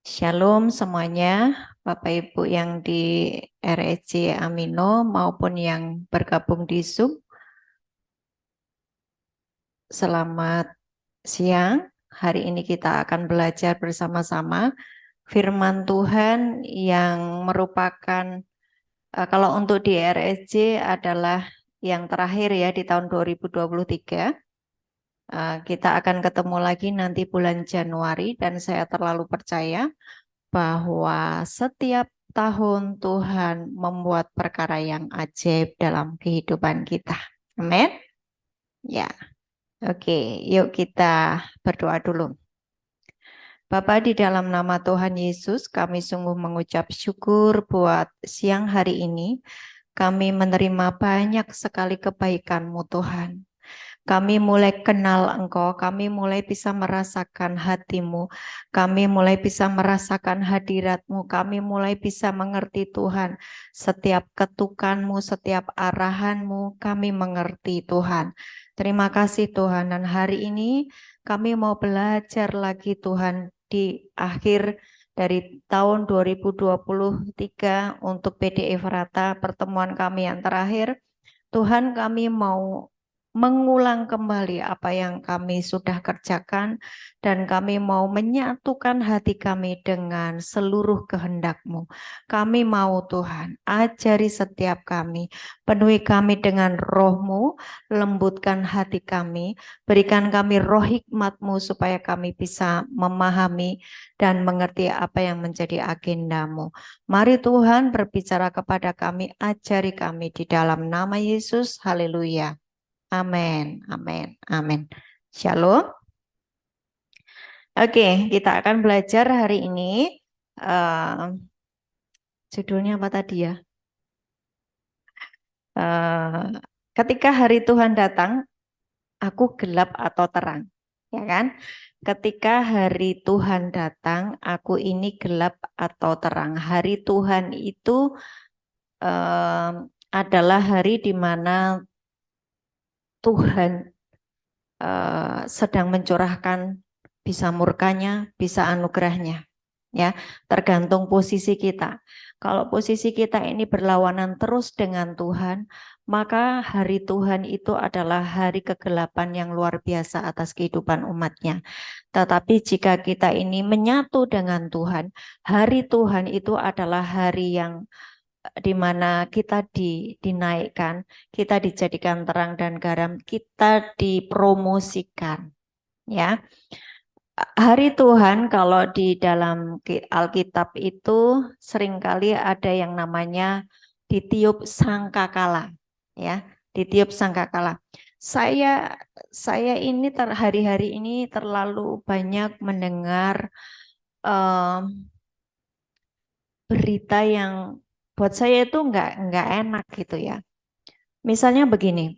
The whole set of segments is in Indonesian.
Shalom semuanya, Bapak Ibu yang di RSC Amino maupun yang bergabung di Zoom. Selamat siang. Hari ini kita akan belajar bersama-sama firman Tuhan yang merupakan kalau untuk di RSC adalah yang terakhir ya di tahun 2023. Kita akan ketemu lagi nanti bulan Januari dan saya terlalu percaya bahwa setiap tahun Tuhan membuat perkara yang ajaib dalam kehidupan kita. Amin. Ya, oke. Yuk kita berdoa dulu. Bapa, di dalam nama Tuhan Yesus, kami sungguh mengucap syukur buat siang hari ini. Kami menerima banyak sekali kebaikan-Mu Tuhan. Kami mulai kenal Engkau, kami mulai bisa merasakan hati-Mu, kami mulai bisa merasakan hadirat-Mu, kami mulai bisa mengerti Tuhan. Setiap ketukan-Mu, setiap arahan-Mu, kami mengerti Tuhan. Terima kasih Tuhan, dan hari ini kami mau belajar lagi Tuhan di akhir dari tahun 2023 untuk PDI Efrata, pertemuan kami yang terakhir. Tuhan, kami mau mengulang kembali apa yang kami sudah kerjakan dan kami mau menyatukan hati kami dengan seluruh kehendak-Mu. Kami mau Tuhan, ajari setiap kami, penuhi kami dengan roh-Mu, lembutkan hati kami, berikan kami roh hikmat-Mu supaya kami bisa memahami dan mengerti apa yang menjadi agenda-Mu. Mari Tuhan berbicara kepada kami, ajari kami di dalam nama Yesus. Haleluya. Amin, amin, amin. Shalom. Oke, kita akan belajar hari ini. Judulnya apa tadi ya? Ketika hari Tuhan datang, aku gelap atau terang, ya kan? Ketika hari Tuhan datang, aku ini gelap atau terang. Hari Tuhan itu adalah hari di mana Tuhan sedang mencurahkan bisa murkanya, bisa anugerahnya. Ya, tergantung posisi kita. Kalau posisi kita ini berlawanan terus dengan Tuhan, maka hari Tuhan itu adalah hari kegelapan yang luar biasa atas kehidupan umatnya. Tetapi jika kita ini menyatu dengan Tuhan, hari Tuhan itu adalah hari yang di mana kita dinaikkan, kita dijadikan terang dan garam, kita dipromosikan. Ya, hari Tuhan kalau di dalam Alkitab itu seringkali ada yang namanya ditiup sangkakala, ya, ditiup sangkakala. Saya ini hari-hari ini terlalu banyak mendengar berita yang buat saya itu nggak enak gitu ya. Misalnya begini,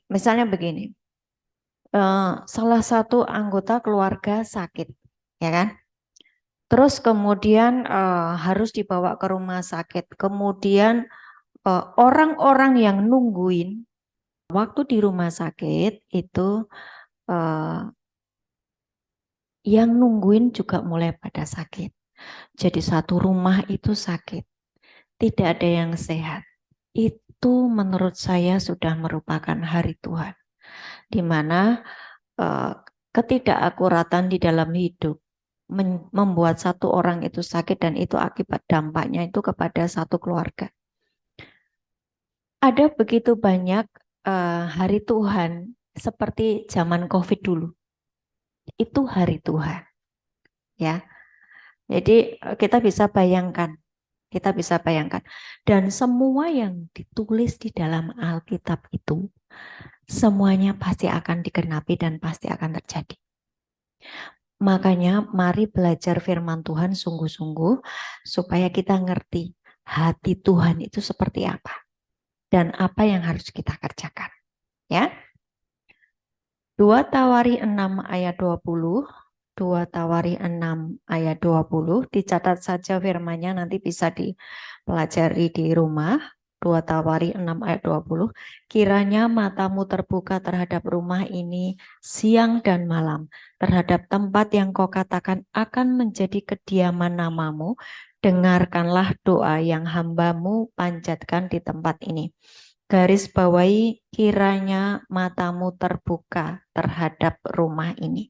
salah satu anggota keluarga sakit, ya kan? Terus kemudian harus dibawa ke rumah sakit. Kemudian orang-orang yang nungguin waktu di rumah sakit itu yang nungguin juga mulai pada sakit. Jadi satu rumah itu sakit, tidak ada yang sehat. Itu menurut saya sudah merupakan hari Tuhan, di mana ketidakakuratan di dalam hidup membuat satu orang itu sakit dan itu akibat dampaknya itu kepada satu keluarga. Ada begitu banyak hari Tuhan seperti zaman COVID dulu. Itu hari Tuhan, ya. Jadi kita bisa bayangkan. Dan semua yang ditulis di dalam Alkitab itu semuanya pasti akan digenapi dan pasti akan terjadi. Makanya mari belajar firman Tuhan sungguh-sungguh supaya kita ngerti hati Tuhan itu seperti apa dan apa yang harus kita kerjakan. Ya. 2 Tawari 6 ayat 20, 2 Tawari 6 ayat 20, dicatat saja firman-nya nanti bisa dipelajari di rumah. 2 Tawari 6 ayat 20. Kiranya matamu terbuka terhadap rumah ini siang dan malam, terhadap tempat yang kau katakan akan menjadi kediaman namamu. Dengarkanlah doa yang hambamu panjatkan di tempat ini. Garis bawahi, kiranya matamu terbuka terhadap rumah ini.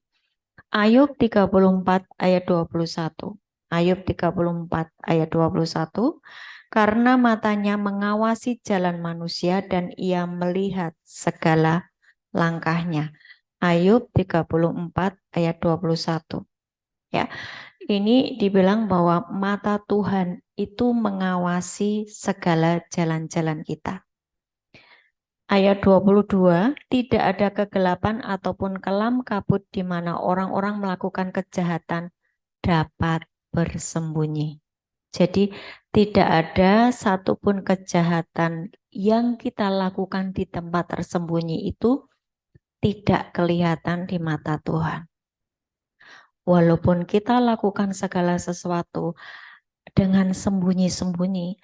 Ayub 34 ayat 21. Ayub 34 ayat 21. Karena matanya mengawasi jalan manusia dan ia melihat segala langkahnya. Ayub 34 ayat 21. Ya, ini dibilang bahwa mata Tuhan itu mengawasi segala jalan-jalan kita. Ayat 22, tidak ada kegelapan ataupun kelam kabut di mana orang-orang melakukan kejahatan dapat bersembunyi. Jadi tidak ada satupun kejahatan yang kita lakukan di tempat tersembunyi itu tidak kelihatan di mata Tuhan. Walaupun kita lakukan segala sesuatu dengan sembunyi-sembunyi,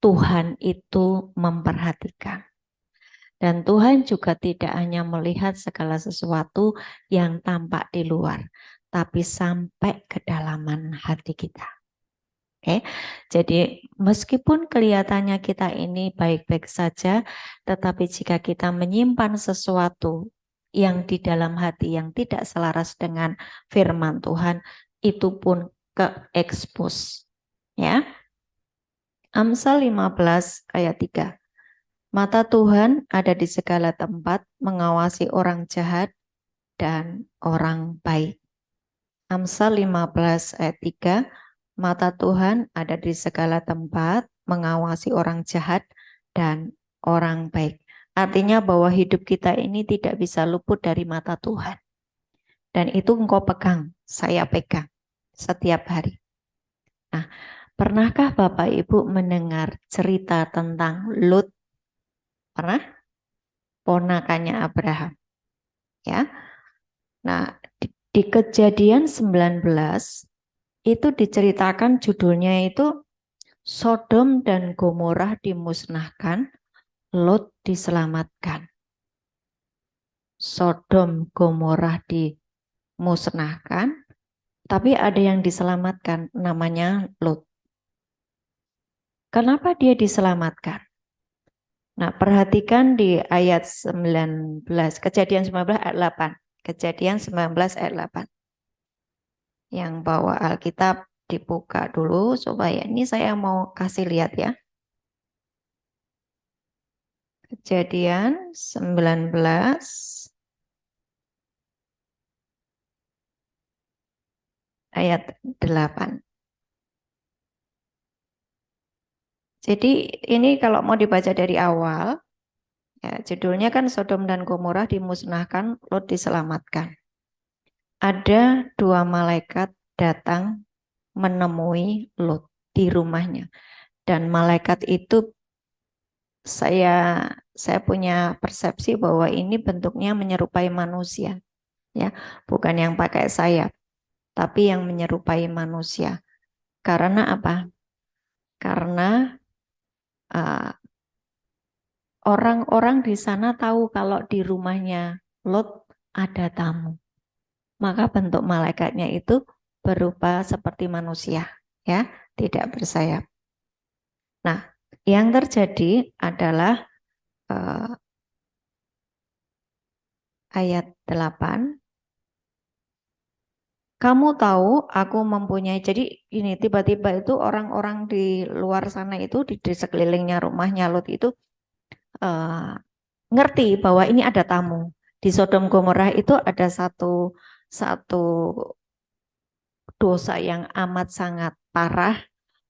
Tuhan itu memperhatikan. Dan Tuhan juga tidak hanya melihat segala sesuatu yang tampak di luar, tapi sampai kedalaman hati kita. Oke, jadi meskipun kelihatannya kita ini baik-baik saja, tetapi jika kita menyimpan sesuatu yang di dalam hati yang tidak selaras dengan firman Tuhan, itu pun ke-expose. Ya. Amsal 15 ayat 3. Mata Tuhan ada di segala tempat, mengawasi orang jahat dan orang baik. Amsal 15 ayat 3, mata Tuhan ada di segala tempat, mengawasi orang jahat dan orang baik. Artinya bahwa hidup kita ini tidak bisa luput dari mata Tuhan. Dan itu engkau pegang, saya pegang setiap hari. Nah, pernahkah Bapak Ibu mendengar cerita tentang Lut? Pernah? Ponakannya Abraham. Ya. Nah, di Kejadian 19 itu diceritakan judulnya itu Sodom dan Gomorrah dimusnahkan, Lot diselamatkan. Sodom Gomorrah dimusnahkan, tapi ada yang diselamatkan, namanya Lot. Kenapa dia diselamatkan? Nah, perhatikan di ayat 19, Kejadian 19 ayat 8. Kejadian 19 ayat 8. Yang bawa Alkitab dibuka dulu supaya ini saya mau kasih lihat ya. Kejadian 19 ayat 8. Jadi ini kalau mau dibaca dari awal, ya, judulnya kan Sodom dan Gomorrah dimusnahkan, Lot diselamatkan. Ada 2 malaikat datang menemui Lot di rumahnya. Dan malaikat itu saya punya persepsi bahwa ini bentuknya menyerupai manusia, ya, bukan yang pakai sayap, tapi yang menyerupai manusia. Karena apa? Karena orang-orang di sana tahu kalau di rumahnya Lot ada tamu. Maka bentuk malaikatnya itu berupa seperti manusia, ya, tidak bersayap. Nah, yang terjadi adalah ayat 8. Kamu tahu aku mempunyai, jadi ini tiba-tiba itu orang-orang di luar sana itu di sekelilingnya rumahnya Lot itu ngerti bahwa ini ada tamu. Di Sodom Gomorrah itu ada satu dosa yang amat sangat parah,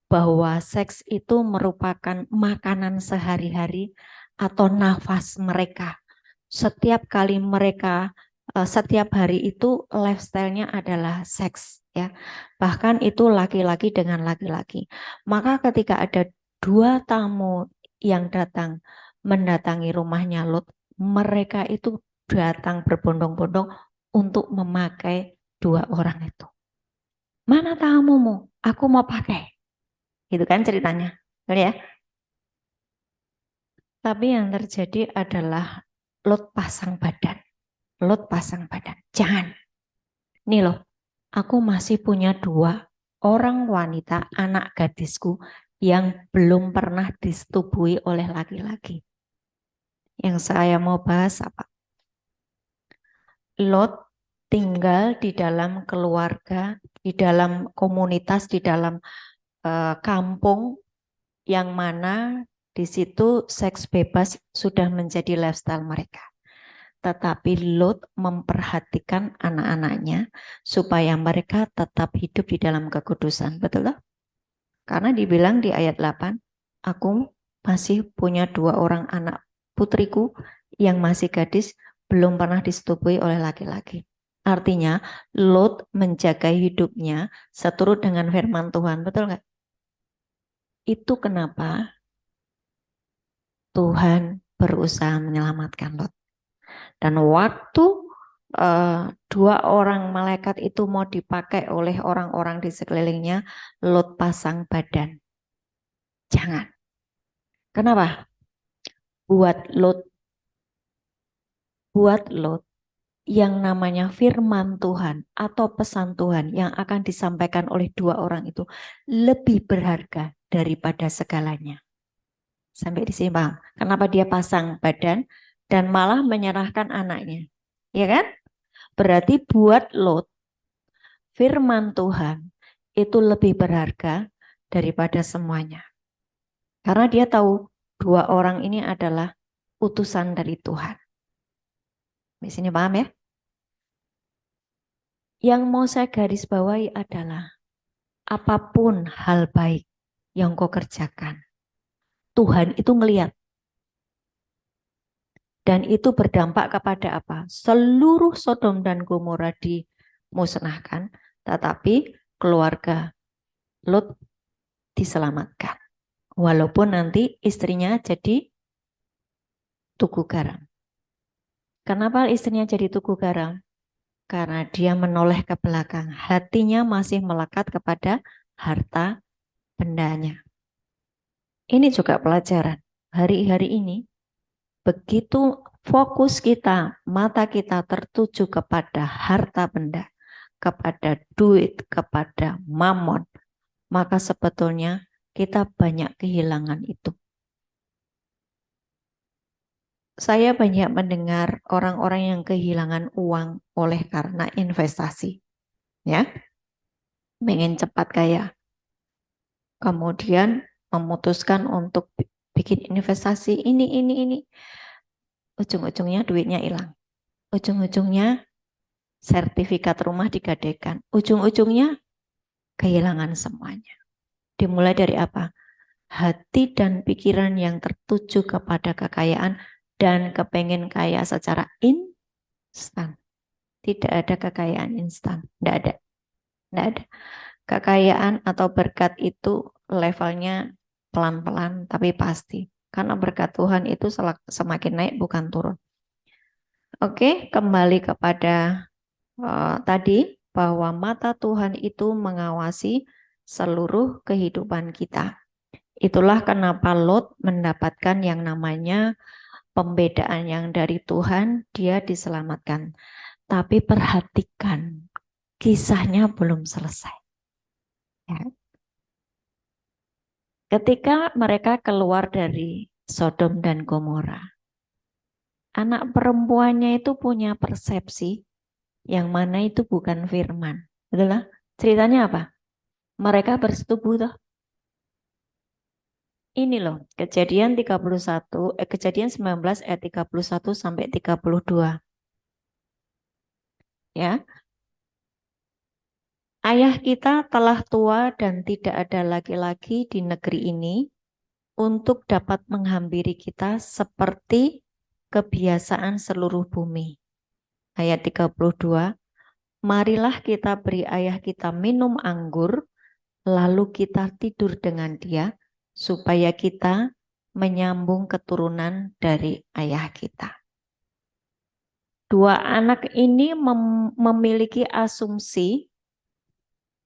bahwa seks itu merupakan makanan sehari-hari atau nafas mereka. Setiap kali mereka setiap hari itu lifestyle-nya adalah seks, ya. Bahkan itu laki-laki dengan laki-laki. Maka ketika ada 2 tamu yang datang mendatangi rumahnya Lot, mereka itu datang berbondong-bondong untuk memakai 2 orang itu. Mana tamumu? Aku mau pakai. Gitu kan ceritanya. Betul ya? Tapi yang terjadi adalah Lot pasang badan. Lot pasang badan. Jangan. Nih loh, aku masih punya 2 orang wanita, anak gadisku, yang belum pernah disetubui oleh laki-laki. Yang saya mau bahas apa? Lot tinggal di dalam keluarga, di dalam komunitas, di dalam kampung yang mana di situ seks bebas sudah menjadi lifestyle mereka. Tetapi Lot memperhatikan anak-anaknya supaya mereka tetap hidup di dalam kekudusan. Betul tak? Karena dibilang di ayat 8, aku masih punya 2 orang anak putriku yang masih gadis, belum pernah disetubui oleh laki-laki. Artinya Lot menjaga hidupnya seturut dengan firman Tuhan. Betul nggak? Itu kenapa Tuhan berusaha menyelamatkan Lot. Dan waktu 2 orang malaikat itu mau dipakai oleh orang-orang di sekelilingnya, Lot pasang badan. Jangan. Kenapa? Buat Lot yang namanya firman Tuhan atau pesan Tuhan yang akan disampaikan oleh 2 orang itu lebih berharga daripada segalanya. Sampai di sini paham? Kenapa dia pasang badan dan malah menyerahkan anaknya? Ya kan? Berarti buat Lot, firman Tuhan itu lebih berharga daripada semuanya. Karena dia tahu 2 orang ini adalah utusan dari Tuhan. Di sini paham ya? Yang mau saya garis bawahi adalah apapun hal baik yang kau kerjakan, Tuhan itu ngelihat. Dan itu berdampak kepada apa? Seluruh Sodom dan Gomora dimusnahkan, tetapi keluarga Lot diselamatkan. Walaupun nanti istrinya jadi tugu garam. Kenapa istrinya jadi tugu garam? Karena dia menoleh ke belakang. Hatinya masih melekat kepada harta bendanya. Ini juga pelajaran. Hari-hari ini, begitu fokus kita, mata kita tertuju kepada harta benda, kepada duit, kepada mamon, maka sebetulnya kita banyak kehilangan itu. Saya banyak mendengar orang-orang yang kehilangan uang oleh karena investasi. Ya, ingin cepat kaya. Kemudian memutuskan untuk bikin investasi ini. Ujung-ujungnya duitnya hilang. Ujung-ujungnya sertifikat rumah digadaikan. Ujung-ujungnya kehilangan semuanya. Dimulai dari apa? Hati dan pikiran yang tertuju kepada kekayaan dan kepengen kaya secara instan. Tidak ada kekayaan instan. Tidak ada. Tidak ada. Kekayaan atau berkat itu levelnya pelan-pelan tapi pasti. Karena berkat Tuhan itu semakin naik bukan turun. Oke, kembali kepada tadi bahwa mata Tuhan itu mengawasi seluruh kehidupan kita. Itulah kenapa Lot mendapatkan yang namanya pembedaan yang dari Tuhan, dia diselamatkan. Tapi perhatikan, kisahnya belum selesai. Ya. Ketika mereka keluar dari Sodom dan Gomora, anak perempuannya itu punya persepsi yang mana itu bukan firman. Betul lah? Ceritanya apa? Mereka bersetubuh toh. Ini loh, Kejadian 19 ayat 31 sampai 32. Ya. Ayah kita telah tua dan tidak ada laki-laki di negeri ini untuk dapat menghampiri kita seperti kebiasaan seluruh bumi. Ayat 32, marilah kita beri ayah kita minum anggur, lalu kita tidur dengan dia, supaya kita menyambung keturunan dari ayah kita. 2 anak ini memiliki asumsi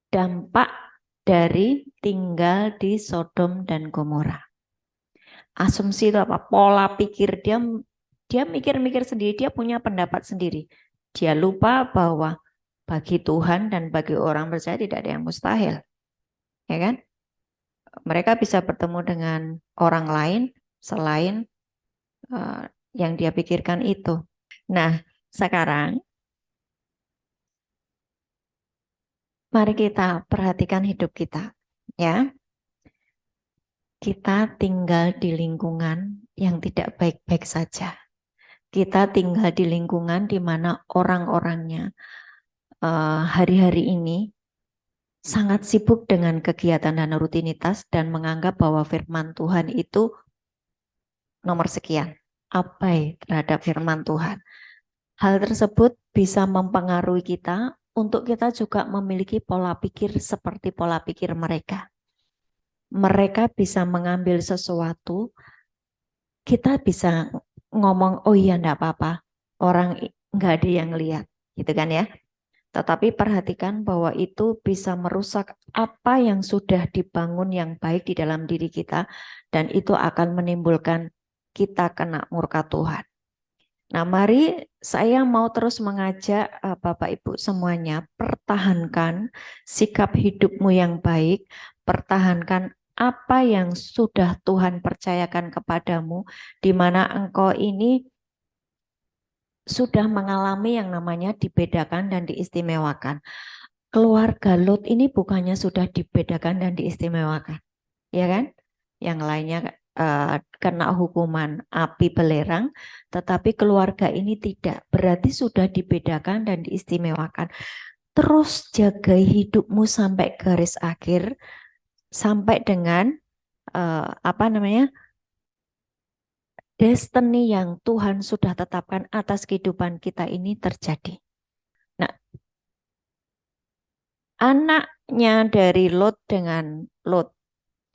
dampak dari tinggal di Sodom dan Gomora. Asumsi itu apa? Pola pikir dia mikir-mikir sendiri, dia punya pendapat sendiri. Dia lupa bahwa bagi Tuhan dan bagi orang percaya tidak ada yang mustahil. Ya kan? Mereka bisa bertemu dengan orang lain selain yang dia pikirkan itu. Nah, sekarang mari kita perhatikan hidup kita. Ya, kita tinggal di lingkungan yang tidak baik-baik saja. Kita tinggal di lingkungan di mana orang-orangnya hari-hari ini sangat sibuk dengan kegiatan dan rutinitas dan menganggap bahwa firman Tuhan itu nomor sekian, abai terhadap firman Tuhan. Hal tersebut bisa mempengaruhi kita untuk kita juga memiliki pola pikir seperti pola pikir mereka. Mereka bisa mengambil sesuatu, kita bisa ngomong, oh iya enggak apa-apa, orang enggak ada yang lihat, gitu kan ya. Tetapi perhatikan bahwa itu bisa merusak apa yang sudah dibangun yang baik di dalam diri kita dan itu akan menimbulkan kita kena murka Tuhan. Nah, mari saya mau terus mengajak Bapak Ibu semuanya, pertahankan sikap hidupmu yang baik, pertahankan apa yang sudah Tuhan percayakan kepadamu, di mana engkau ini sudah mengalami yang namanya dibedakan dan diistimewakan. Keluarga Lot ini bukannya sudah dibedakan dan diistimewakan, ya kan? Yang lainnya kena hukuman api belerang, tetapi keluarga ini tidak. Berarti sudah dibedakan dan diistimewakan. Terus jaga hidupmu sampai garis akhir, sampai dengan destiny yang Tuhan sudah tetapkan atas kehidupan kita ini terjadi. Nah, anaknya dari Lot dengan Lot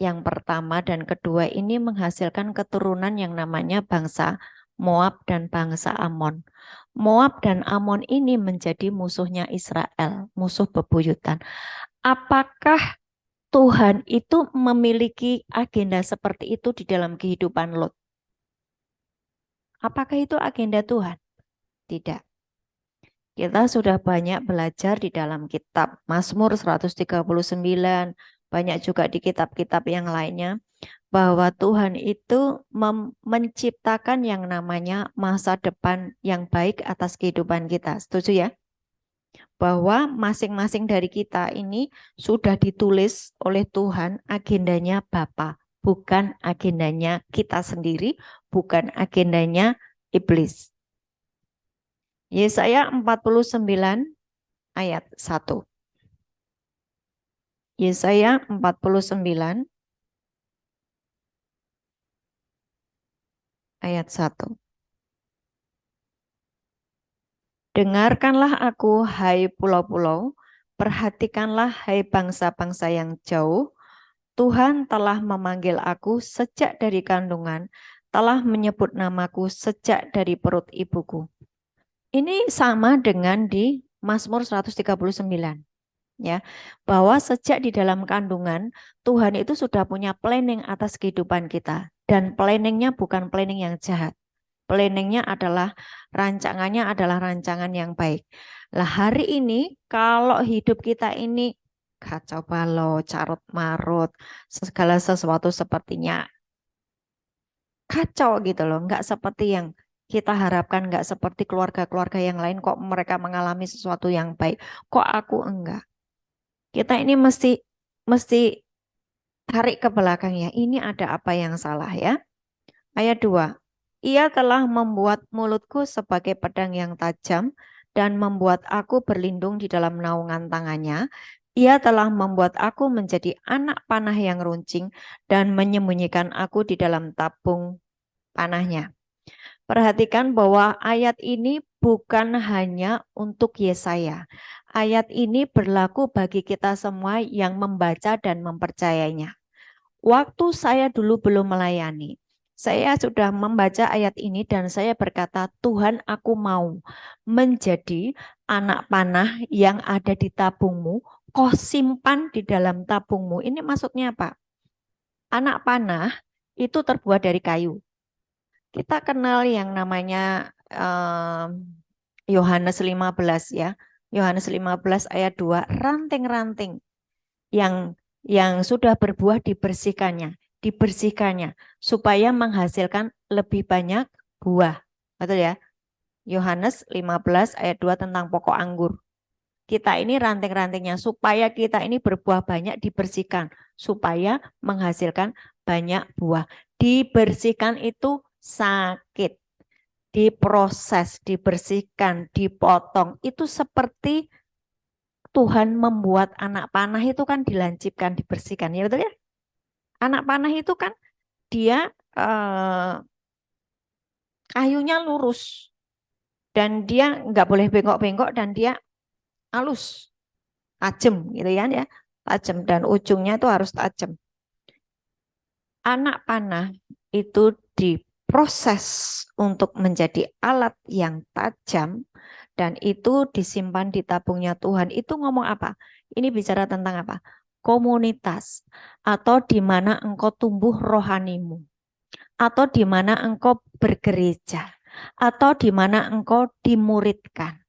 yang pertama dan kedua ini menghasilkan keturunan yang namanya bangsa Moab dan bangsa Amon. Moab dan Amon ini menjadi musuhnya Israel, musuh bebuyutan. Apakah Tuhan itu memiliki agenda seperti itu di dalam kehidupan Lot? Apakah itu agenda Tuhan? Tidak. Kita sudah banyak belajar di dalam kitab Mazmur 139, banyak juga di kitab-kitab yang lainnya, bahwa Tuhan itu menciptakan yang namanya masa depan yang baik atas kehidupan kita. Setuju ya? Bahwa masing-masing dari kita ini sudah ditulis oleh Tuhan agendanya Bapa, bukan agendanya kita sendiri, bukan agendanya iblis. Yesaya 49 ayat 1. Yesaya 49 ayat 1. Dengarkanlah aku, hai pulau-pulau, perhatikanlah, hai bangsa-bangsa yang jauh. Tuhan telah memanggil aku sejak dari kandungan, telah menyebut namaku sejak dari perut ibuku. Ini sama dengan di Mazmur 139. Ya, bahwa sejak di dalam kandungan Tuhan itu sudah punya planning atas kehidupan kita dan planningnya bukan planning yang jahat. Planningnya adalah rancangannya adalah rancangan yang baik. Lah hari ini kalau hidup kita ini kacau balau, carut marut, segala sesuatu sepertinya kacau gitu loh, nggak seperti yang kita harapkan, nggak seperti keluarga-keluarga yang lain kok mereka mengalami sesuatu yang baik, kok aku enggak. Kita ini mesti tarik ke belakang ya. Ini ada apa yang salah ya? Ayat 2. Ia telah membuat mulutku sebagai pedang yang tajam dan membuat aku berlindung di dalam naungan tangannya. Ia telah membuat aku menjadi anak panah yang runcing dan menyembunyikan aku di dalam tabung panahnya. Perhatikan bahwa ayat ini bukan hanya untuk Yesaya. Ayat ini berlaku bagi kita semua yang membaca dan mempercayainya. Waktu saya dulu belum melayani, saya sudah membaca ayat ini dan saya berkata, Tuhan, aku mau menjadi anak panah yang ada di tabungmu, kau simpan di dalam tabungmu. Ini maksudnya apa? Anak panah itu terbuat dari kayu. Kita kenal yang namanya Yohanes 15 ya. Yohanes 15 ayat 2, ranting-ranting yang sudah berbuah dibersihkannya supaya menghasilkan lebih banyak buah. Betul ya? Yohanes 15 ayat 2 tentang pokok anggur. Kita ini ranting-rantingnya supaya kita ini berbuah banyak dibersihkan supaya menghasilkan banyak buah. Dibersihkan itu sakit, diproses, dibersihkan, dipotong. Itu seperti Tuhan membuat anak panah itu kan dilancipkan, dibersihkan, ya betul ya? Anak panah itu kan dia kayunya lurus dan dia nggak boleh bengkok-bengkok dan dia halus, tajam gitu ya, tajam dan ujungnya itu harus tajam. Anak panah itu diproses untuk menjadi alat yang tajam dan itu disimpan di tabungnya Tuhan. Itu ngomong apa? Ini bicara tentang apa? Komunitas atau di mana engkau tumbuh rohanimu atau di mana engkau bergereja atau di mana engkau dimuridkan.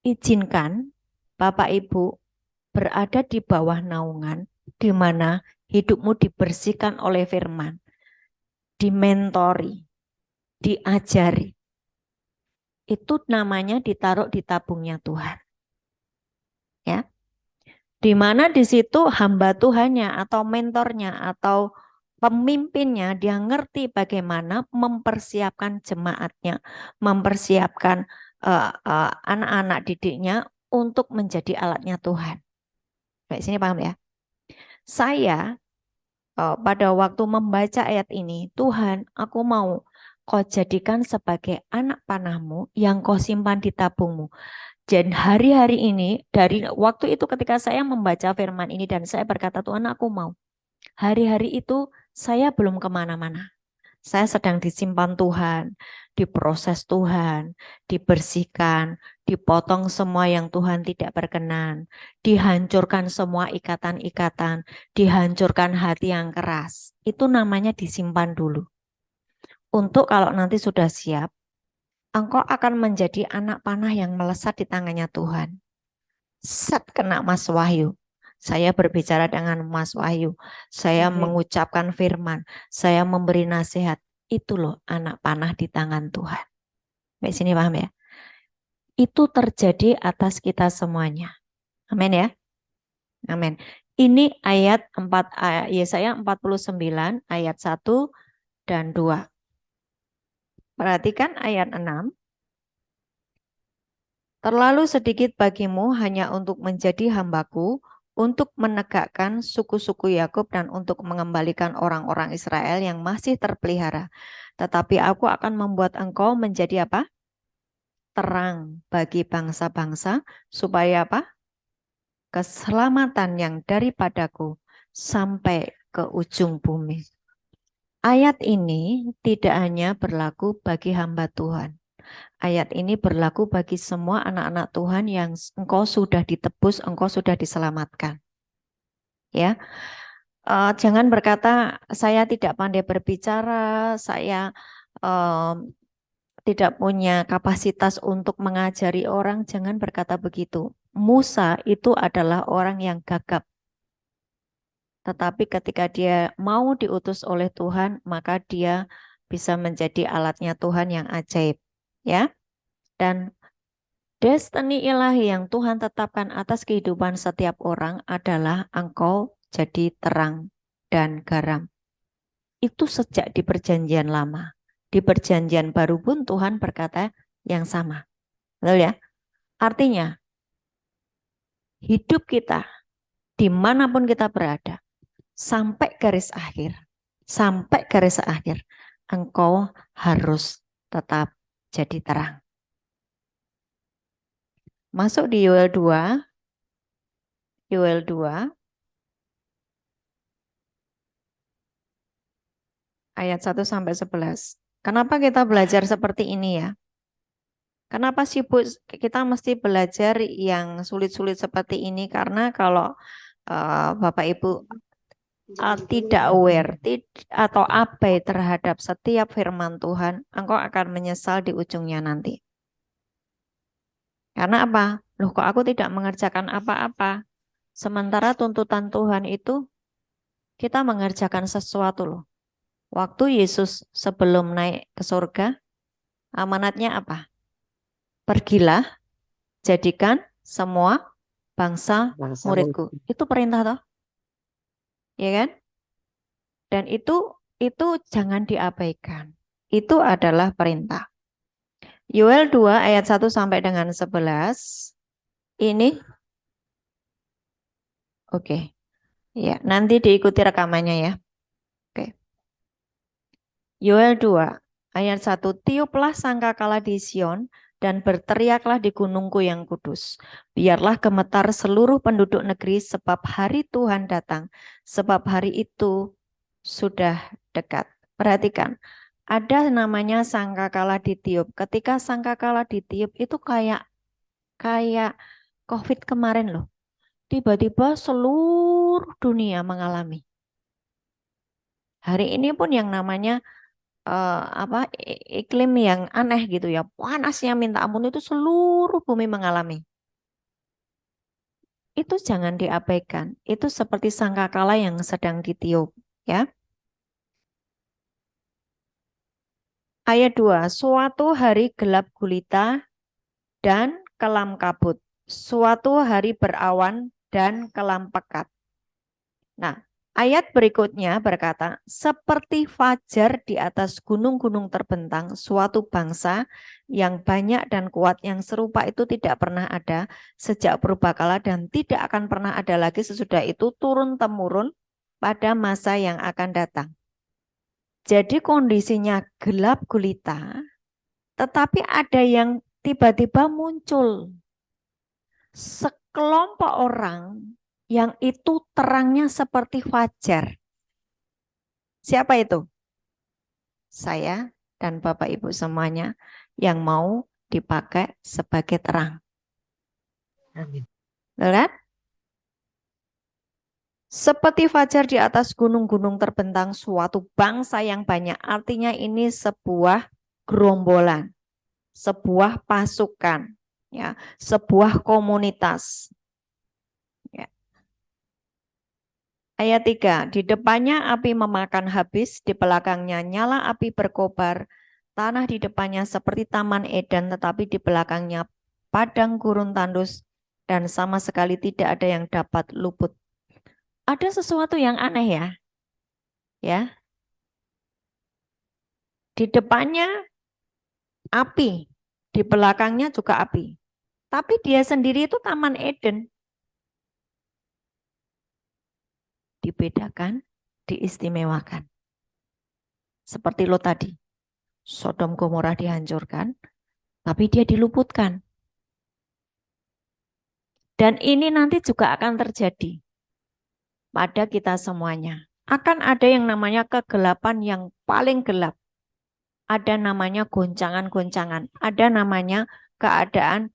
Izinkan Bapak Ibu berada di bawah naungan di mana hidupmu dibersihkan oleh firman, dimentori, diajari. Itu namanya ditaruh di tabungnya Tuhan. Ya. Di mana di situ hamba Tuhannya atau mentornya atau pemimpinnya dia ngerti bagaimana mempersiapkan jemaatnya, mempersiapkan anak-anak didiknya untuk menjadi alatnya Tuhan. Baik, sini paham ya? Saya pada waktu membaca ayat ini, Tuhan, aku mau kau jadikan sebagai anak panahmu yang kau simpan di tabungmu. Dan hari-hari ini, dari waktu itu ketika saya membaca firman ini dan saya berkata, Tuhan aku mau. Hari-hari itu saya belum kemana-mana. Saya sedang disimpan Tuhan, diproses Tuhan, dibersihkan, dipotong semua yang Tuhan tidak berkenan, dihancurkan semua ikatan-ikatan, dihancurkan hati yang keras. Itu namanya disimpan dulu. Untuk kalau nanti sudah siap, engkau akan menjadi anak panah yang melesat di tangannya Tuhan. Set kena Mas Wahyu. Saya berbicara dengan Mas Wahyu. Saya mengucapkan firman. Saya memberi nasihat. Itu loh anak panah di tangan Tuhan. Sampai sini paham ya? Itu terjadi atas kita semuanya. Amin ya? Amin. Ini ayat 4, Yesaya 49 ayat 1 dan 2. Perhatikan ayat 6. Terlalu sedikit bagimu hanya untuk menjadi hambaku, untuk menegakkan suku-suku Yakub dan untuk mengembalikan orang-orang Israel yang masih terpelihara. Tetapi aku akan membuat engkau menjadi apa? Terang bagi bangsa-bangsa, supaya apa? Keselamatan yang daripadaku sampai ke ujung bumi. Ayat ini tidak hanya berlaku bagi hamba Tuhan. Ayat ini berlaku bagi semua anak-anak Tuhan yang engkau sudah ditebus, engkau sudah diselamatkan. Ya, jangan berkata saya tidak pandai berbicara, saya tidak punya kapasitas untuk mengajari orang. Jangan berkata begitu. Musa itu adalah orang yang gagap. Tetapi ketika dia mau diutus oleh Tuhan, maka dia bisa menjadi alatnya Tuhan yang ajaib. Ya, dan destiny ilahi yang Tuhan tetapkan atas kehidupan setiap orang adalah engkau jadi terang dan garam. Itu sejak di perjanjian lama. Di perjanjian baru pun Tuhan berkata yang sama. Betul ya? Artinya, hidup kita dimanapun kita berada, sampai garis akhir, engkau harus tetap jadi terang. Masuk di Yoel 2 ayat 1 sampai 11. Kenapa kita belajar seperti ini ya? Kenapa sih Bu kita mesti belajar yang sulit-sulit seperti ini? Karena kalau Bapak Ibu tidak aware atau abai terhadap setiap firman Tuhan, engkau akan menyesal di ujungnya nanti. Karena apa? Loh, kok aku tidak mengerjakan apa-apa? Sementara tuntutan Tuhan itu kita mengerjakan sesuatu loh. Waktu Yesus sebelum naik ke surga, amanatnya apa? Pergilah, jadikan semua bangsa muridku. Itu perintah toh? Ya kan? Dan itu jangan diabaikan. Itu adalah perintah. Yoel 2 ayat 1 sampai dengan 11. Ini oke. Ya, nanti diikuti rekamannya ya. Oke. Yoel 2 ayat 1. Tiuplah sangkakala di Sion dan berteriaklah di gunungku yang kudus. Biarlah gemetar seluruh penduduk negeri sebab hari Tuhan datang. Sebab hari itu sudah dekat. Perhatikan, ada namanya sangkakala ditiup. Ketika sangkakala ditiup itu kayak COVID kemarin loh. Tiba-tiba seluruh dunia mengalami. Hari ini pun yang namanya iklim yang aneh gitu ya. Panasnya minta ampun itu seluruh bumi mengalami. Itu jangan diabaikan. Itu seperti sangkakala yang sedang ditiup, ya. Ayat 2, suatu hari gelap gulita dan kelam kabut. Suatu hari berawan dan kelam pekat. Nah, ayat berikutnya berkata, seperti fajar di atas gunung-gunung terbentang, suatu bangsa yang banyak dan kuat yang serupa itu tidak pernah ada sejak purbakala dan tidak akan pernah ada lagi sesudah itu turun-temurun pada masa yang akan datang. Jadi kondisinya gelap gulita, tetapi ada yang tiba-tiba muncul. Sekelompok orang yang itu terangnya seperti fajar. Siapa itu? Saya dan Bapak Ibu semuanya yang mau dipakai sebagai terang. Amin. Lihat? Seperti fajar di atas gunung-gunung terbentang suatu bangsa yang banyak. Artinya ini sebuah gerombolan, sebuah pasukan, ya, sebuah komunitas. Ya. Ayat 3, di depannya api memakan habis, di belakangnya nyala api berkobar, tanah di depannya seperti taman Eden, tetapi di belakangnya padang gurun tandus, dan sama sekali tidak ada yang dapat luput. Ada sesuatu yang aneh ya. Ya. Di depannya api, di belakangnya juga api. Tapi dia sendiri itu taman Eden. Dibedakan, diistimewakan. Seperti lo tadi. Sodom Gomora dihancurkan, tapi dia diluputkan. Dan ini nanti juga akan terjadi pada kita semuanya. Akan ada yang namanya kegelapan yang paling gelap. Ada namanya goncangan-goncangan. Ada namanya keadaan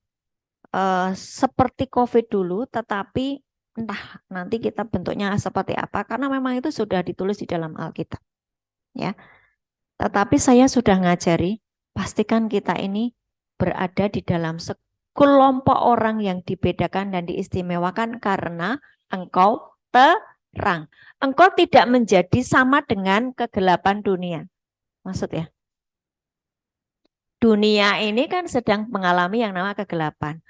seperti COVID dulu, tetapi entah nanti kita bentuknya seperti apa. Karena memang itu sudah ditulis di dalam Alkitab. Ya. Tetapi saya sudah ngajari, pastikan kita ini berada di dalam sekelompok orang yang dibedakan dan diistimewakan karena engkau terang. Engkau tidak menjadi sama dengan kegelapan dunia. Maksudnya, dunia ini kan sedang mengalami yang namanya kegelapan.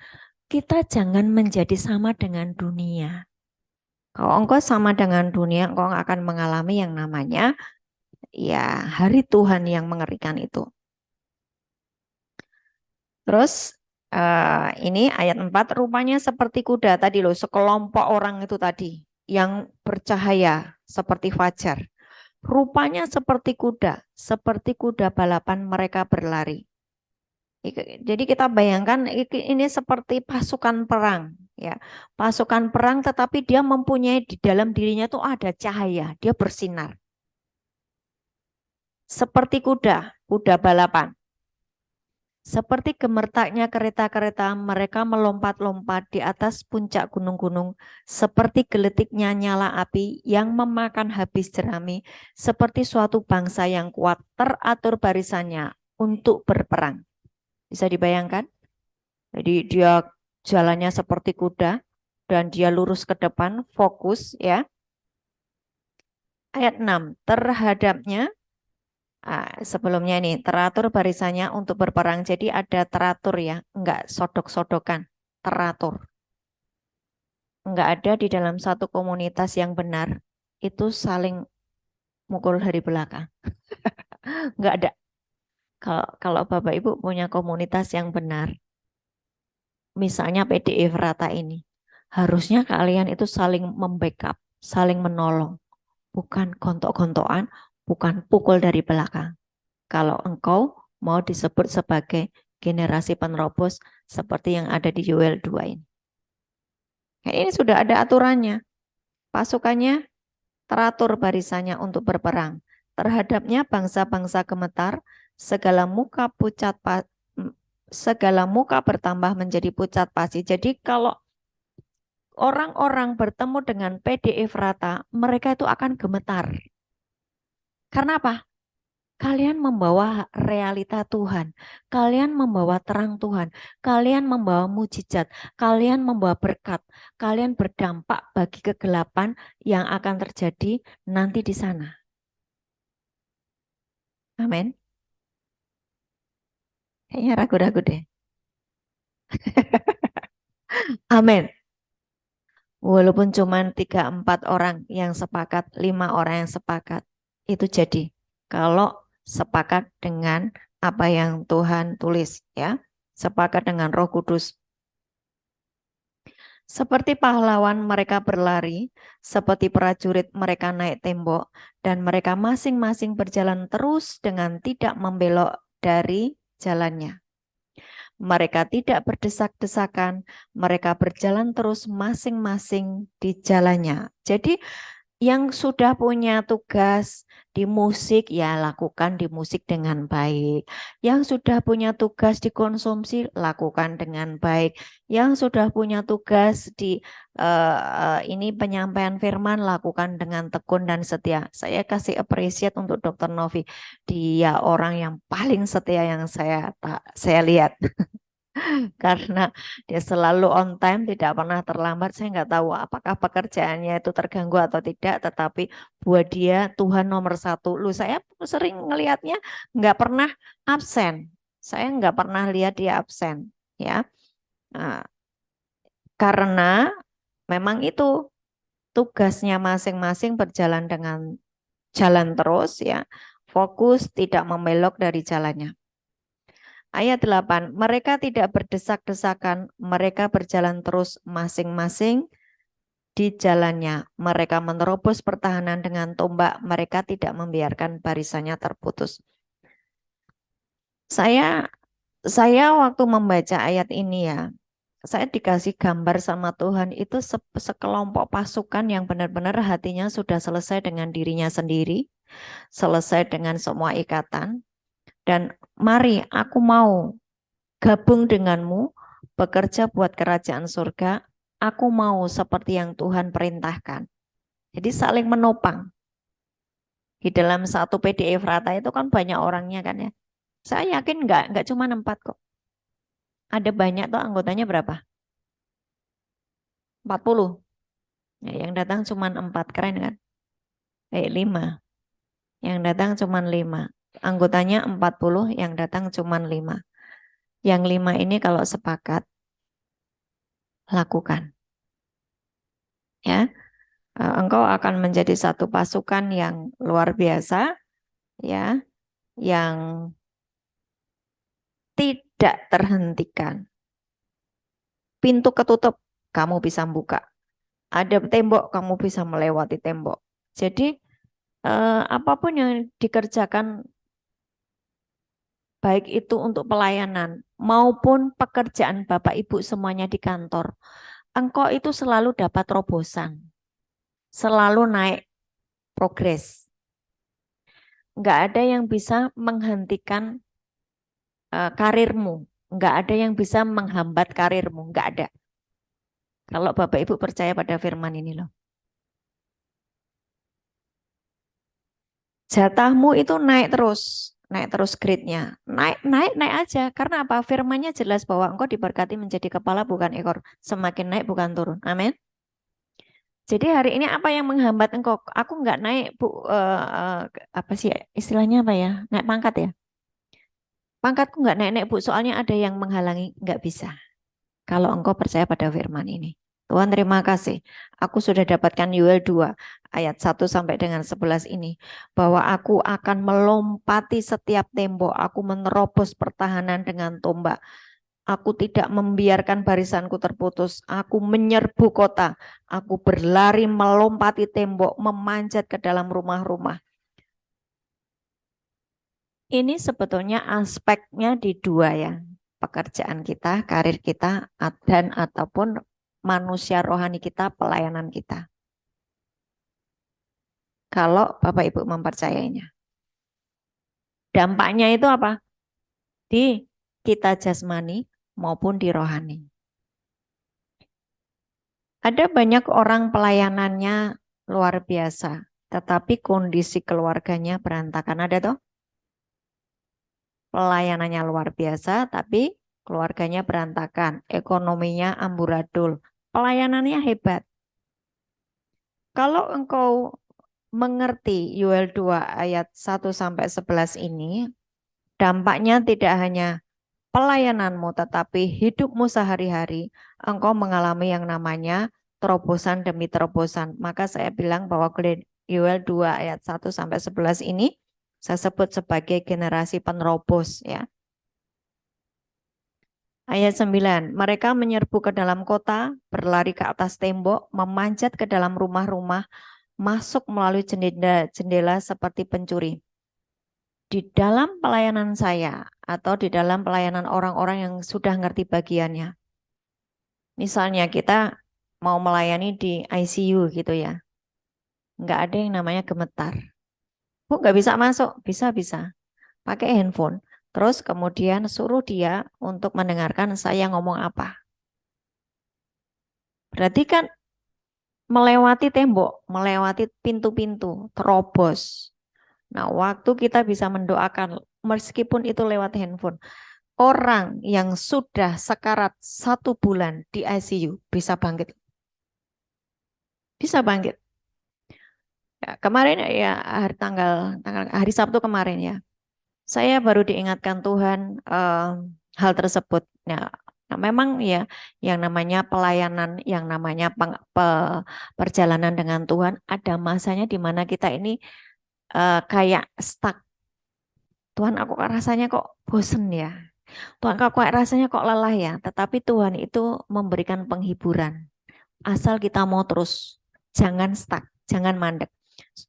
Kita jangan menjadi sama dengan dunia. Kalau engkau sama dengan dunia, engkau akan mengalami yang namanya ya hari Tuhan yang mengerikan itu. Terus ini ayat 4, rupanya seperti kuda tadi loh, sekelompok orang itu tadi yang bercahaya seperti fajar. Rupanya seperti kuda balapan mereka berlari. Jadi kita bayangkan ini seperti pasukan perang, ya. Pasukan perang tetapi dia mempunyai di dalam dirinya tuh ada cahaya, dia bersinar. Seperti kuda balapan. Seperti gemertaknya kereta-kereta, mereka melompat-lompat di atas puncak gunung-gunung, seperti geletiknya nyala api yang memakan habis jerami, seperti suatu bangsa yang kuat teratur barisannya untuk berperang. Bisa dibayangkan? Jadi dia jalannya seperti kuda dan dia lurus ke depan, fokus ya. Ayat 6, terhadapnya sebelumnya ini teratur barisannya untuk berperang. Jadi ada teratur ya, enggak sodok-sodokan, teratur. Enggak ada di dalam satu komunitas yang benar itu saling mukul dari belakang. Enggak ada. Kalau Bapak Ibu punya komunitas yang benar, misalnya PDI Frata ini, harusnya kalian itu saling membackup, saling menolong, bukan gontok-gontokan, bukan pukul dari belakang. Kalau engkau mau disebut sebagai generasi penerobos seperti yang ada di Yoel 2 ini. Nah, ini sudah ada aturannya. Pasukannya teratur barisannya untuk berperang. Terhadapnya bangsa-bangsa gemetar, segala muka pucat segala muka bertambah menjadi pucat pasi. Jadi kalau orang-orang bertemu dengan PDI Frata, mereka itu akan gemetar. Karena apa? Kalian membawa realita Tuhan, kalian membawa terang Tuhan, kalian membawa mujizat, kalian membawa berkat, kalian berdampak bagi kegelapan yang akan terjadi nanti di sana. Amin. Kayaknya ragu-ragu deh. Amin. Walaupun cuma 3-4 orang yang sepakat, 5 orang yang sepakat, itu jadi. Kalau sepakat dengan apa yang Tuhan tulis, ya, sepakat dengan Roh Kudus. Seperti pahlawan mereka berlari, seperti prajurit mereka naik tembok, dan mereka masing-masing berjalan terus dengan tidak membelok dari jalannya. Mereka tidak berdesak-desakan, mereka berjalan terus masing-masing di jalannya. Jadi yang sudah punya tugas di musik, ya lakukan di musik dengan baik. Yang sudah punya tugas di konsumsi, lakukan dengan baik. Yang sudah punya tugas di ini penyampaian firman, lakukan dengan tekun dan setia. Saya kasih appreciate untuk Dr. Novi. Dia orang yang paling setia yang saya lihat. Karena dia selalu on time, tidak pernah terlambat. Saya nggak tahu apakah pekerjaannya itu terganggu atau tidak, tetapi buat dia Tuhan nomor satu. Lu saya sering ngelihatnya nggak pernah absen. Saya nggak pernah lihat dia absen, ya. Nah, karena memang itu tugasnya masing-masing berjalan dengan jalan terus, ya. Fokus, tidak membelok dari jalannya. Ayat 8, mereka tidak berdesak-desakan, mereka berjalan terus masing-masing di jalannya. Mereka menerobos pertahanan dengan tombak, mereka tidak membiarkan barisannya terputus. Saya waktu membaca ayat ini ya, saya dikasih gambar sama Tuhan itu sekelompok pasukan yang benar-benar hatinya sudah selesai dengan dirinya sendiri, selesai dengan semua ikatan, dan mari aku mau gabung denganmu, bekerja buat kerajaan surga, aku mau seperti yang Tuhan perintahkan. Jadi saling menopang. Di dalam satu PDI Frata itu kan banyak orangnya kan ya. Saya yakin nggak cuma 4 kok. Ada banyak tuh anggotanya berapa? 40. Ya, yang datang cuma 4, keren kan? 5. Yang datang cuma 5. Anggotanya 40, yang datang cuma 5. Yang 5 ini kalau sepakat, lakukan. Ya, engkau akan menjadi satu pasukan yang luar biasa, ya, yang tidak terhentikan. Pintu ketutup, kamu bisa buka. Ada tembok, kamu bisa melewati tembok. Jadi apapun yang dikerjakan, baik itu untuk pelayanan maupun pekerjaan Bapak Ibu semuanya di kantor, engkau itu selalu dapat terobosan, selalu naik progres. Nggak ada yang bisa menghentikan karirmu. Nggak ada yang bisa menghambat karirmu, nggak ada. Kalau Bapak Ibu percaya pada firman ini loh. Jatahmu itu naik terus grade-nya. Naik, naik, naik aja. Karena apa? Firmannya jelas bahwa engkau diberkati menjadi kepala bukan ekor. Semakin naik bukan turun. Amin. Jadi hari ini apa yang menghambat engkau? Aku nggak naik, Bu. Apa sih istilahnya apa ya? Naik pangkat ya? Pangkatku nggak naik-naik, Bu. Soalnya ada yang menghalangi. Nggak bisa. Kalau engkau percaya pada firman ini. Tuhan terima kasih. Aku sudah dapatkan Yoel 2 ayat 1 sampai dengan 11 ini. Bahwa aku akan melompati setiap tembok. Aku menerobos pertahanan dengan tombak. Aku tidak membiarkan barisanku terputus. Aku menyerbu kota. Aku berlari melompati tembok, memanjat ke dalam rumah-rumah. Ini sebetulnya aspeknya di dua ya. Pekerjaan kita, karir kita, dan ataupun manusia rohani kita, pelayanan kita. Kalau Bapak Ibu mempercayainya. Dampaknya itu apa? Di kita jasmani maupun di rohani. Ada banyak orang pelayanannya luar biasa, tetapi kondisi keluarganya berantakan. Ada toh? Pelayanannya luar biasa, tapi keluarganya berantakan, ekonominya amburadul, pelayanannya hebat. Kalau engkau mengerti Yoel 2 ayat 1 sampai 11 ini, dampaknya tidak hanya pelayananmu, tetapi hidupmu sehari-hari, engkau mengalami yang namanya terobosan demi terobosan. Maka saya bilang bahwa Yoel 2 ayat 1 sampai 11 ini saya sebut sebagai generasi penerobos ya. Ayat 9, mereka menyerbu ke dalam kota, berlari ke atas tembok, memanjat ke dalam rumah-rumah, masuk melalui jendela-jendela seperti pencuri. Di dalam pelayanan saya atau di dalam pelayanan orang-orang yang sudah ngerti bagiannya. Misalnya kita mau melayani di ICU gitu ya. Nggak ada yang namanya gemetar. Bu, nggak bisa masuk. Bisa. Pakai handphone. Terus kemudian suruh dia untuk mendengarkan saya ngomong apa. Berarti kan melewati tembok, melewati pintu-pintu, terobos. Nah, waktu kita bisa mendoakan, meskipun itu lewat handphone, orang yang sudah sekarat 1 bulan di ICU bisa bangkit. Bisa bangkit. Ya, kemarin ya hari Sabtu kemarin ya, saya baru diingatkan Tuhan hal tersebut. Nah, memang ya yang namanya pelayanan, yang namanya perjalanan dengan Tuhan, ada masanya di mana kita ini kayak stuck. Tuhan, aku rasanya kok bosen ya. Tuhan, aku rasanya kok lelah ya. Tetapi Tuhan itu memberikan penghiburan. Asal kita mau terus, jangan stuck, jangan mandek.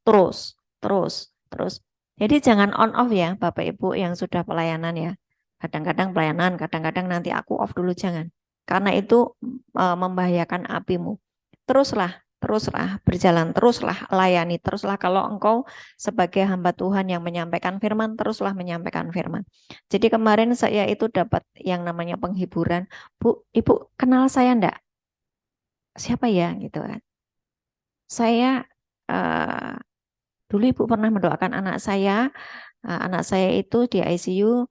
Terus, terus, terus. Jadi jangan on off ya Bapak Ibu yang sudah pelayanan ya. Kadang-kadang pelayanan, kadang-kadang nanti aku off dulu, jangan. Karena itu membahayakan apimu. Teruslah berjalan, teruslah layani, teruslah kalau engkau sebagai hamba Tuhan yang menyampaikan firman, teruslah menyampaikan firman. Jadi kemarin saya itu dapat yang namanya penghiburan. Bu, Ibu kenal saya enggak? Siapa ya gitu kan. Saya uh, dulu Ibu pernah mendoakan anak saya itu di ICU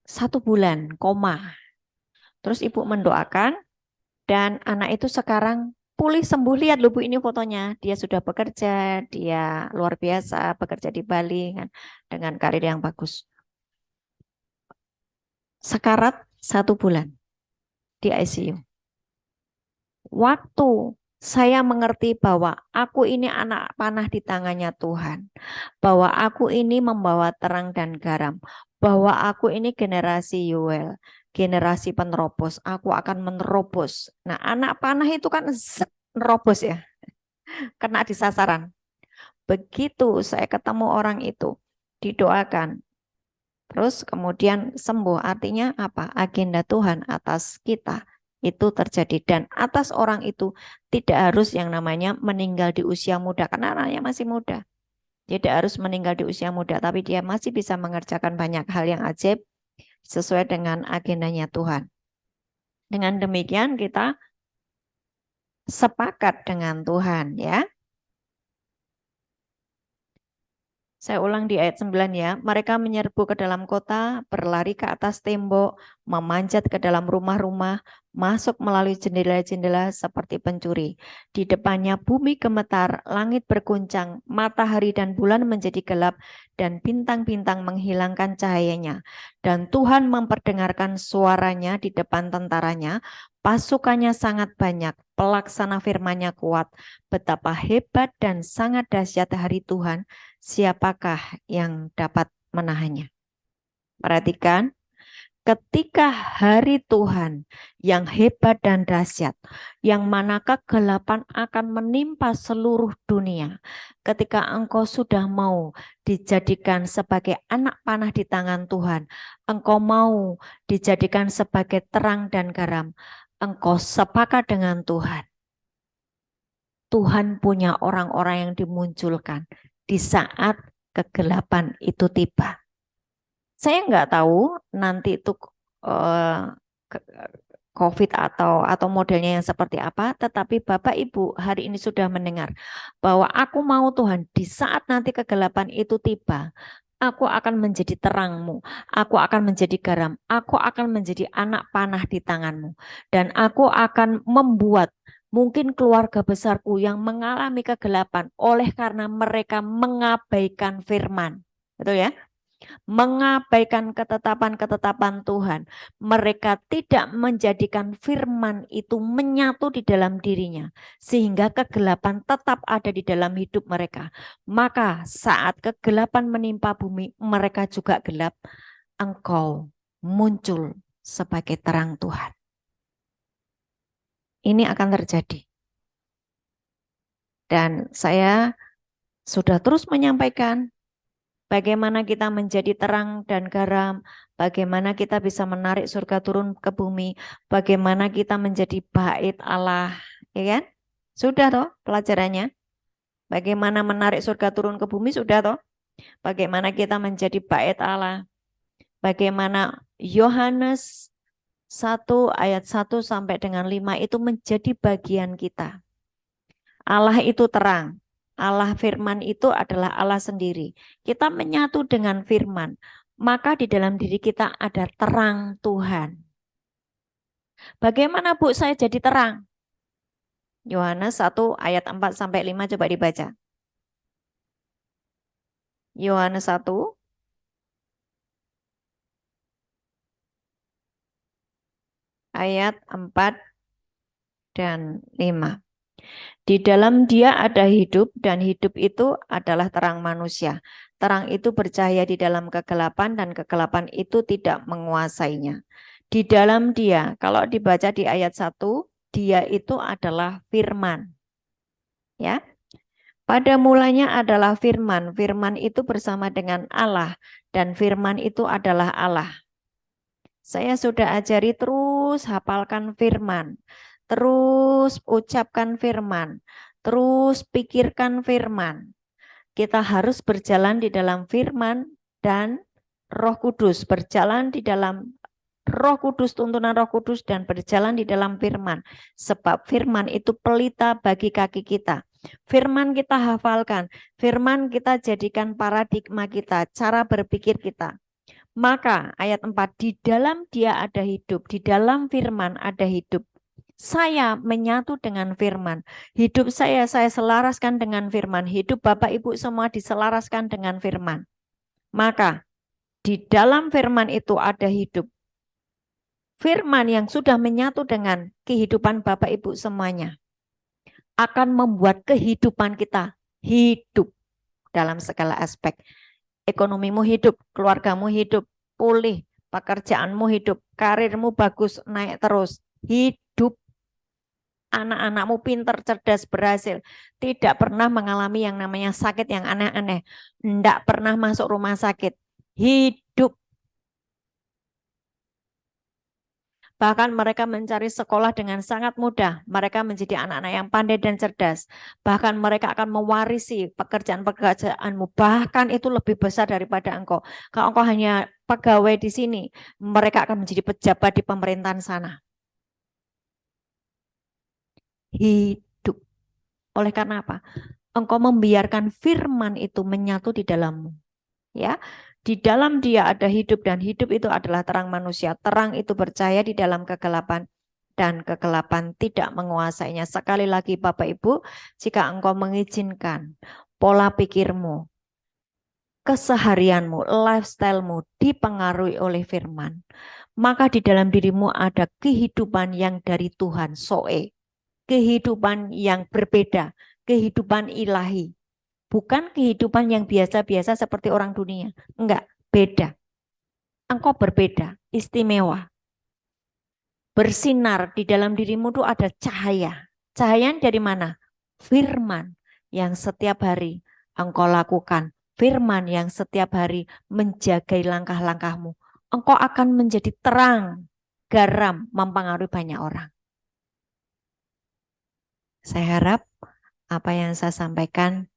1 bulan koma. Terus Ibu mendoakan dan anak itu sekarang pulih sembuh. Lihat loh Bu, ini fotonya. Dia sudah bekerja, dia luar biasa bekerja di Bali kan, dengan karir yang bagus. Sekarat 1 bulan di ICU. Waktu saya mengerti bahwa aku ini anak panah di tangannya Tuhan, bahwa aku ini membawa terang dan garam, bahwa aku ini generasi Yoel, generasi penerobos, aku akan menerobos. Nah, anak panah itu kan nerobos ya, kena di sasaran. Begitu saya ketemu orang itu, didoakan, terus kemudian sembuh. Artinya apa? Agenda Tuhan atas kita itu terjadi. Dan atas orang itu tidak harus yang namanya meninggal di usia muda. Karena anaknya masih muda. Tidak harus meninggal di usia muda, tapi dia masih bisa mengerjakan banyak hal yang ajaib sesuai dengan agendanya Tuhan. Dengan demikian kita sepakat dengan Tuhan, ya. Saya ulang di ayat 9 ya. Mereka menyerbu ke dalam kota, berlari ke atas tembok, memanjat ke dalam rumah-rumah, masuk melalui jendela-jendela seperti pencuri. Di depannya bumi gemetar, langit berguncang, matahari dan bulan menjadi gelap, dan bintang-bintang menghilangkan cahayanya. Dan Tuhan memperdengarkan suaranya di depan tentaranya. Pasukannya sangat banyak, pelaksana firman-Nya kuat. Betapa hebat dan sangat dahsyat hari Tuhan, siapakah yang dapat menahannya? Perhatikan, ketika hari Tuhan yang hebat dan dahsyat, yang mana kegelapan akan menimpa seluruh dunia, ketika engkau sudah mau dijadikan sebagai anak panah di tangan Tuhan, engkau mau dijadikan sebagai terang dan garam, engkau sepakat dengan Tuhan. Tuhan punya orang-orang yang dimunculkan di saat kegelapan itu tiba. Saya nggak tahu nanti itu COVID atau modelnya yang seperti apa, tetapi Bapak Ibu hari ini sudah mendengar bahwa aku mau Tuhan di saat nanti kegelapan itu tiba, aku akan menjadi terangmu, aku akan menjadi garam, aku akan menjadi anak panah di tanganmu, dan aku akan membuat mungkin keluarga besarku yang mengalami kegelapan oleh karena mereka mengabaikan firman. Betul ya? Mengabaikan ketetapan-ketetapan Tuhan. Mereka tidak menjadikan firman itu menyatu di dalam dirinya, sehingga kegelapan tetap ada di dalam hidup mereka. Maka saat kegelapan menimpa bumi, mereka juga gelap. Engkau muncul sebagai terang Tuhan. Ini akan terjadi. Dan saya sudah terus menyampaikan bagaimana kita menjadi terang dan garam, bagaimana kita bisa menarik surga turun ke bumi, bagaimana kita menjadi bait Allah, ya kan? Sudah toh pelajarannya. Bagaimana menarik surga turun ke bumi, sudah toh. Bagaimana kita menjadi bait Allah. Bagaimana Yohanes 1 ayat 1 sampai dengan 5 itu menjadi bagian kita. Allah itu terang. Allah firman itu adalah Allah sendiri. Kita menyatu dengan firman, maka di dalam diri kita ada terang Tuhan. Bagaimana Bu saya jadi terang? Yohanes 1 ayat 4 sampai 5 coba dibaca. Yohanes 1 ayat 4 dan 5. Di dalam Dia ada hidup, dan hidup itu adalah terang manusia. Terang itu bercahaya di dalam kegelapan, dan kegelapan itu tidak menguasainya. Di dalam Dia, kalau dibaca di ayat 1, Dia itu adalah firman. Ya. Pada mulanya adalah firman. Firman itu bersama dengan Allah, dan firman itu adalah Allah. Saya sudah ajari terus hafalkan firman. Terus ucapkan firman, terus pikirkan firman. Kita harus berjalan di dalam firman dan Roh Kudus, berjalan di dalam Roh Kudus, tuntunan Roh Kudus, dan berjalan di dalam firman. Sebab firman itu pelita bagi kaki kita. Firman kita hafalkan, firman kita jadikan paradigma kita, cara berpikir kita. Maka ayat 4, di dalam Dia ada hidup, di dalam firman ada hidup. Saya menyatu dengan firman. Hidup saya selaraskan dengan firman. Hidup Bapak Ibu semua diselaraskan dengan firman. Maka di dalam firman itu ada hidup. Firman yang sudah menyatu dengan kehidupan Bapak Ibu semuanya akan membuat kehidupan kita hidup dalam segala aspek. Ekonomimu hidup, keluargamu hidup, pulih, pekerjaanmu hidup, karirmu bagus, naik terus, hidup. Anak-anakmu pintar, cerdas, berhasil. Tidak pernah mengalami yang namanya sakit yang aneh-aneh. Tidak pernah masuk rumah sakit. Hidup. Bahkan mereka mencari sekolah dengan sangat mudah. Mereka menjadi anak-anak yang pandai dan cerdas. Bahkan mereka akan mewarisi pekerjaan-pekerjaanmu. Bahkan itu lebih besar daripada engkau. Kalau engkau hanya pegawai di sini, mereka akan menjadi pejabat di pemerintahan sana. Hidup. Oleh karena apa? Engkau membiarkan firman itu menyatu di dalammu. Ya, di dalam dia ada hidup dan hidup itu adalah terang manusia. Terang itu percaya di dalam kegelapan dan kegelapan tidak menguasainya. Sekali lagi Bapak Ibu, jika engkau mengizinkan pola pikirmu, keseharianmu, lifestylemu dipengaruhi oleh firman, maka di dalam dirimu ada kehidupan yang dari Tuhan, soe, kehidupan yang berbeda, kehidupan ilahi. Bukan kehidupan yang biasa-biasa seperti orang dunia. Enggak, beda. Engkau berbeda, istimewa. Bersinar di dalam dirimu tuh ada cahaya. Cahaya dari mana? Firman yang setiap hari engkau lakukan. Firman yang setiap hari menjaga langkah-langkahmu. Engkau akan menjadi terang, garam, mempengaruhi banyak orang. Saya harap apa yang saya sampaikan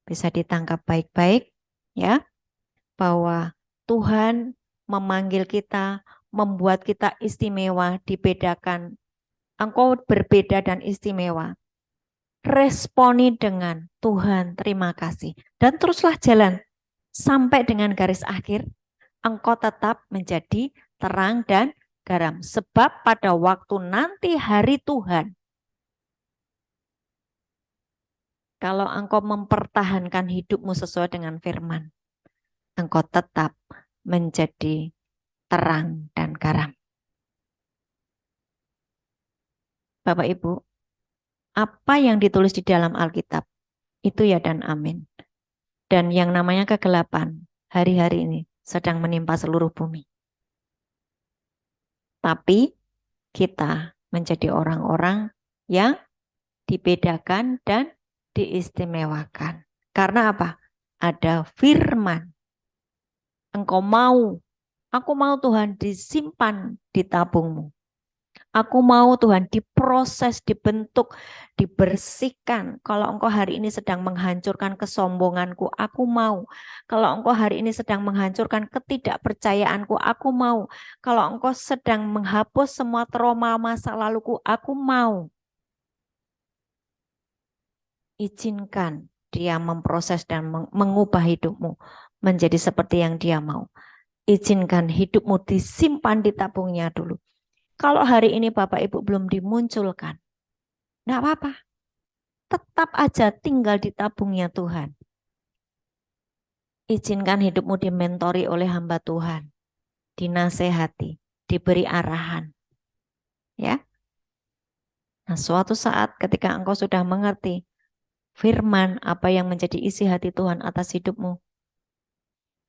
bisa ditangkap baik-baik, ya, bahwa Tuhan memanggil kita, membuat kita istimewa, dibedakan. Engkau berbeda dan istimewa. Responi dengan Tuhan, terima kasih. Dan teruslah jalan sampai dengan garis akhir. Engkau tetap menjadi terang dan garam. Sebab pada waktu nanti hari Tuhan, kalau engkau mempertahankan hidupmu sesuai dengan firman, engkau tetap menjadi terang dan garam. Bapak Ibu, apa yang ditulis di dalam Alkitab, itu ya dan amin. Dan yang namanya kegelapan, hari-hari ini sedang menimpa seluruh bumi. Tapi kita menjadi orang-orang yang dibedakan dan diistimewakan. Karena apa? Ada firman. Engkau mau, aku mau Tuhan disimpan di tabungmu. Aku mau Tuhan diproses, dibentuk, dibersihkan. Kalau engkau hari ini sedang menghancurkan kesombonganku, aku mau. Kalau engkau hari ini sedang menghancurkan ketidakpercayaanku, aku mau. Kalau engkau sedang menghapus semua trauma masa laluku, aku mau. Izinkan dia memproses dan mengubah hidupmu menjadi seperti yang dia mau. Izinkan hidupmu disimpan di tabungnya dulu. Kalau hari ini Bapak Ibu belum dimunculkan, enggak apa-apa. Tetap aja tinggal di tabungnya Tuhan. Izinkan hidupmu dimentori oleh hamba Tuhan. Dinasehati, diberi arahan. Ya. Nah, suatu saat ketika engkau sudah mengerti firman apa yang menjadi isi hati Tuhan atas hidupmu,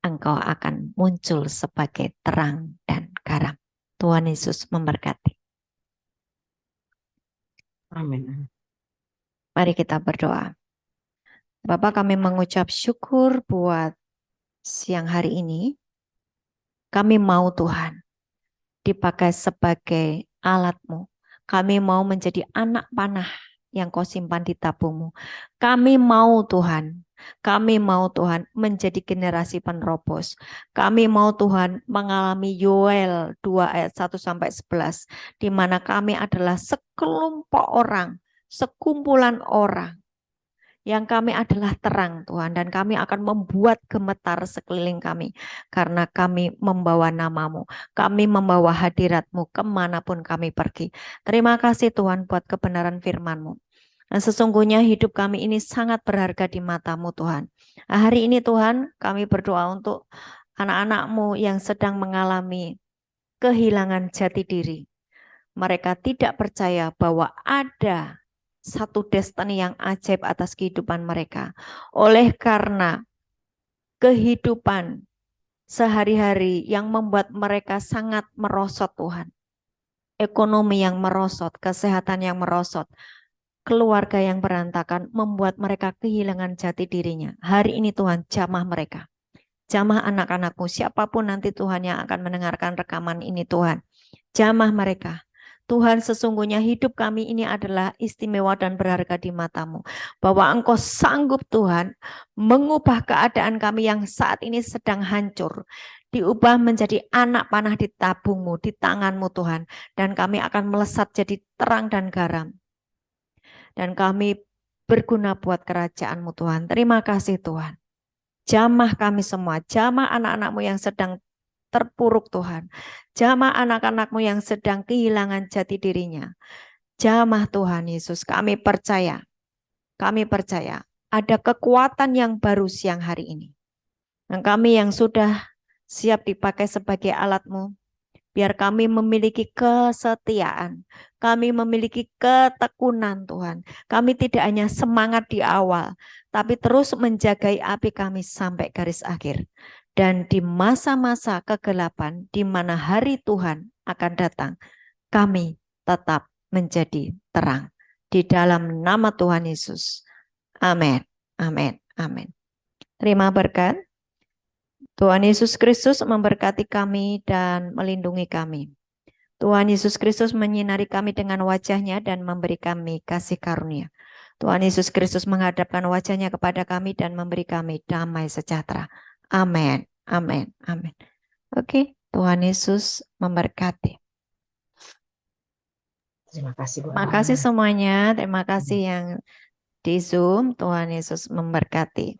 engkau akan muncul sebagai terang dan garam. Tuhan Yesus memberkati. Amin. Mari kita berdoa. Bapak, kami mengucap syukur buat siang hari ini. Kami mau Tuhan dipakai sebagai alat-Mu. Kami mau menjadi anak panah yang Kau simpan di tabungmu. Kami mau Tuhan. Kami mau Tuhan menjadi generasi penerobos. Kami mau Tuhan mengalami Yoel 2 ayat 1-11, di mana kami adalah sekelompok orang, sekumpulan orang, yang kami adalah terang Tuhan, dan kami akan membuat gemetar sekeliling kami, karena kami membawa nama-Mu, kami membawa hadirat-Mu kemanapun kami pergi. Terima kasih Tuhan buat kebenaran firman-Mu. Dan sesungguhnya hidup kami ini sangat berharga di mata-Mu Tuhan. Hari ini Tuhan kami berdoa untuk anak-anak-Mu yang sedang mengalami kehilangan jati diri. Mereka tidak percaya bahwa ada satu destiny yang ajaib atas kehidupan mereka. Oleh karena kehidupan sehari-hari yang membuat mereka sangat merosot Tuhan. Ekonomi yang merosot, kesehatan yang merosot, keluarga yang berantakan membuat mereka kehilangan jati dirinya. Hari ini Tuhan jamah mereka. Jamah anak-anakmu, siapapun nanti Tuhan yang akan mendengarkan rekaman ini Tuhan. Jamah mereka. Tuhan, sesungguhnya hidup kami ini adalah istimewa dan berharga di mata-Mu. Bahwa Engkau sanggup Tuhan mengubah keadaan kami yang saat ini sedang hancur. Diubah menjadi anak panah di tabung-Mu, di tangan-Mu Tuhan. Dan kami akan melesat jadi terang dan garam. Dan kami berguna buat kerajaan-Mu Tuhan. Terima kasih Tuhan. Jamah kami semua, jamah anak-anak-Mu yang sedang terpuruk Tuhan. Jamah anak-anak-Mu yang sedang kehilangan jati dirinya. Jamah Tuhan Yesus, kami percaya ada kekuatan yang baru siang hari ini. Dan kami yang sudah siap dipakai sebagai alat-Mu, biar kami memiliki kesetiaan, kami memiliki ketekunan Tuhan. Kami tidak hanya semangat di awal, tapi terus menjagai api kami sampai garis akhir. Dan di masa-masa kegelapan, di mana hari Tuhan akan datang, kami tetap menjadi terang. Di dalam nama Tuhan Yesus. Amin. Amin. Amin. Terima berkat. Tuhan Yesus Kristus memberkati kami dan melindungi kami. Tuhan Yesus Kristus menyinari kami dengan wajah-Nya dan memberi kami kasih karunia. Tuhan Yesus Kristus menghadapkan wajah-Nya kepada kami dan memberi kami damai sejahtera. Amin. Amin. Amin. Oke, Tuhan Yesus memberkati. Terima kasih Bu. Terima kasih semuanya. Terima kasih yang di Zoom. Tuhan Yesus memberkati.